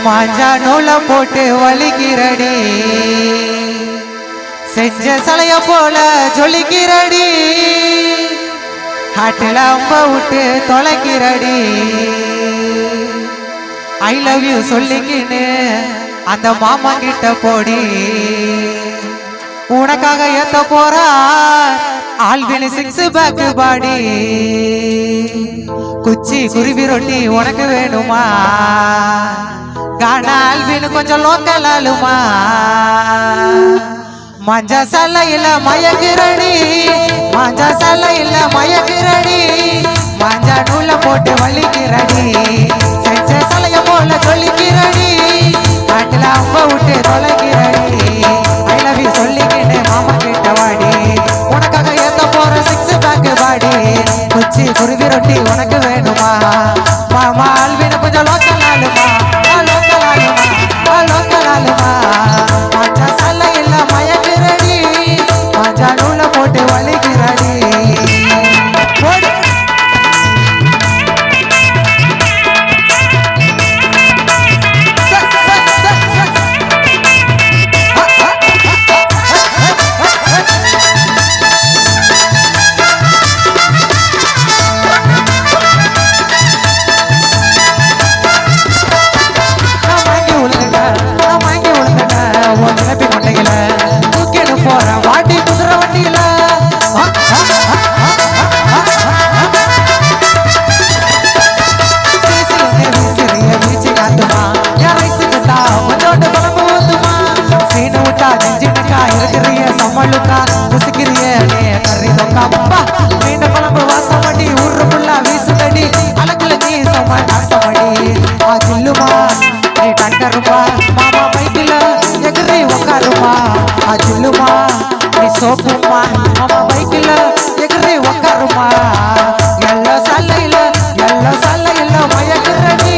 மாஞ்சா நூலை போட்டு வலிக்கிறடி செஞ்ச சலைய போல ஜொலிக்கிறடி ஹாட்டில் அம்ப விட்டு தொலைக்கிறடி ஐ லவ் யூ சொல்லிக்கின்னு அந்த மாமா கிட்ட போடி உனக்காக ஏத்த போறா ஆல்வினி சிக்ஸ் பேக் பாடி குச்சி குருவி ரொட்டி உனக்கு வேணுமா கானா ஆல்வினு கொஞ்சம் லோக்கல் ஆளுமா மஞ்சா சல்லையில மயக்கிறடி மஞ்சா சல்லையில மயக்கிறடி மஞ்சா நூல போட்டு வலிக்கிறடி செஞ்ச சலைய போல சொல்லிக்கிறடி நாட்டுல அம்ப விட்டு தொலைக்கிறடி ஐ லவ் யூ சொல்லிக்கிட்டு மாமா கிட்ட வாடி உனக்காக ஏத்த போற சிக்ஸ் பேக் பாடி குச்சி குருவி ரொட்டி உனக்கு வேணுமா மாமா ஆல்வினு கொஞ்சம் லோக்கல் ஆளுமா லோக்கல் ஆளுமா லோக்கல் ஆளுமா மஞ்சா சல்லையில மயக்கிறடி மஞ்சா நூல போட்டு வலிக்கிறடி மாமா பைக்கில எகிரி உக்காருமா அஜில்லுமா நீ சோப்புமா மாமா பைக்கில எகிரி உக்காருமா எல்லோ சல்லையில மயக்கிறடி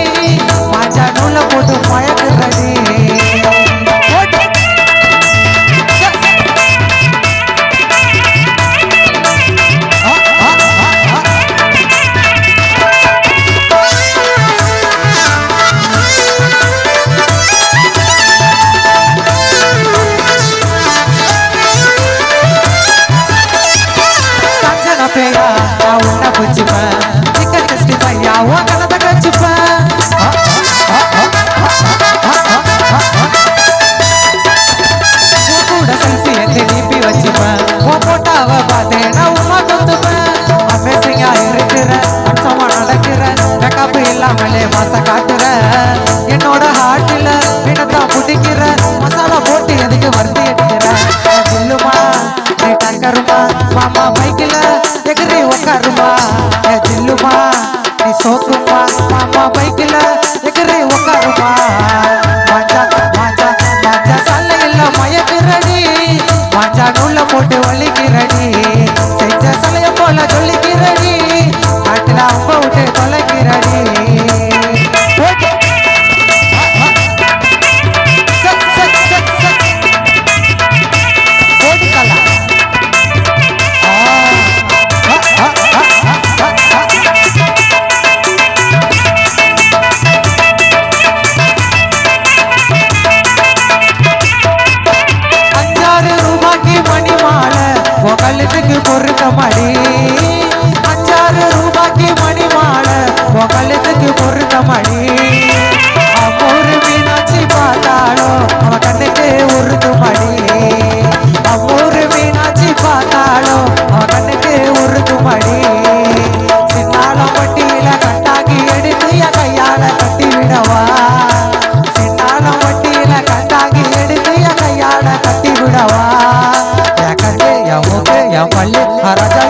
மாஞ்சா நூல போட்டு மயக்கிறடி நான் உன்னை புரிச்சுப்பேன் சிக்கன் டெஸ்ட் பையா உன் கலத்தை கழிச்சுப்பேன் கூட செல்ஃபி எடுத்து நீப்பி வச்சுப்பேன் உன் போட்டாவை பார்த்து நான் உமா கொத்துப்பேன் அமேசிங்கா இருக்கிற அம்சமா நடக்கிற மேக்கப் இல்லாமலே மாச காட்டுற என்னோட ஹார்ட்டில் வினத்தான் பிடிக்கிற மசாலா போட்டு எதுக்கு வருத்தி எடுக்கிற சொல்லுமா நீ டக்கருமா மாமா பைக்கில் எகிரி உக்காருமா ஜில்லுமா நீ சோக்குமா மாமா பைக்கில் எகிரி உக்காருமா மஞ்சா சல்லையில மயக்கிறடி மஞ்சா நூல போட்டு வலிக்கிறடி செஞ்ச சலைய போல சொல்லிக்கிறடி நாட்டில் அம்ப விட்டு தொலைக்கிறடி கழுத்துக்கு பொறுக்க மாடி 5-6 ரூபாய்க்கு மணி மாலை உன் கழுத்துக்கு பொறுக்க மாடி அம்மூரு மீனாட்சி பார்த்தாலும் அவன் கண்ணுக்கு உருது மாடி அம்மூரு மீனாட்சி பார்த்தாலும் அவன் கண்ணுக்கு உருது மாடி சின்னாலம் வட்டியில கட்டாக்கி எடுத்து என் கையால கட்டி விடவா சின்னாலம் வட்டியில கட்டாக்கி எடுத்து என் கையால கட்டி விடவா என் பள்ளி ராஜா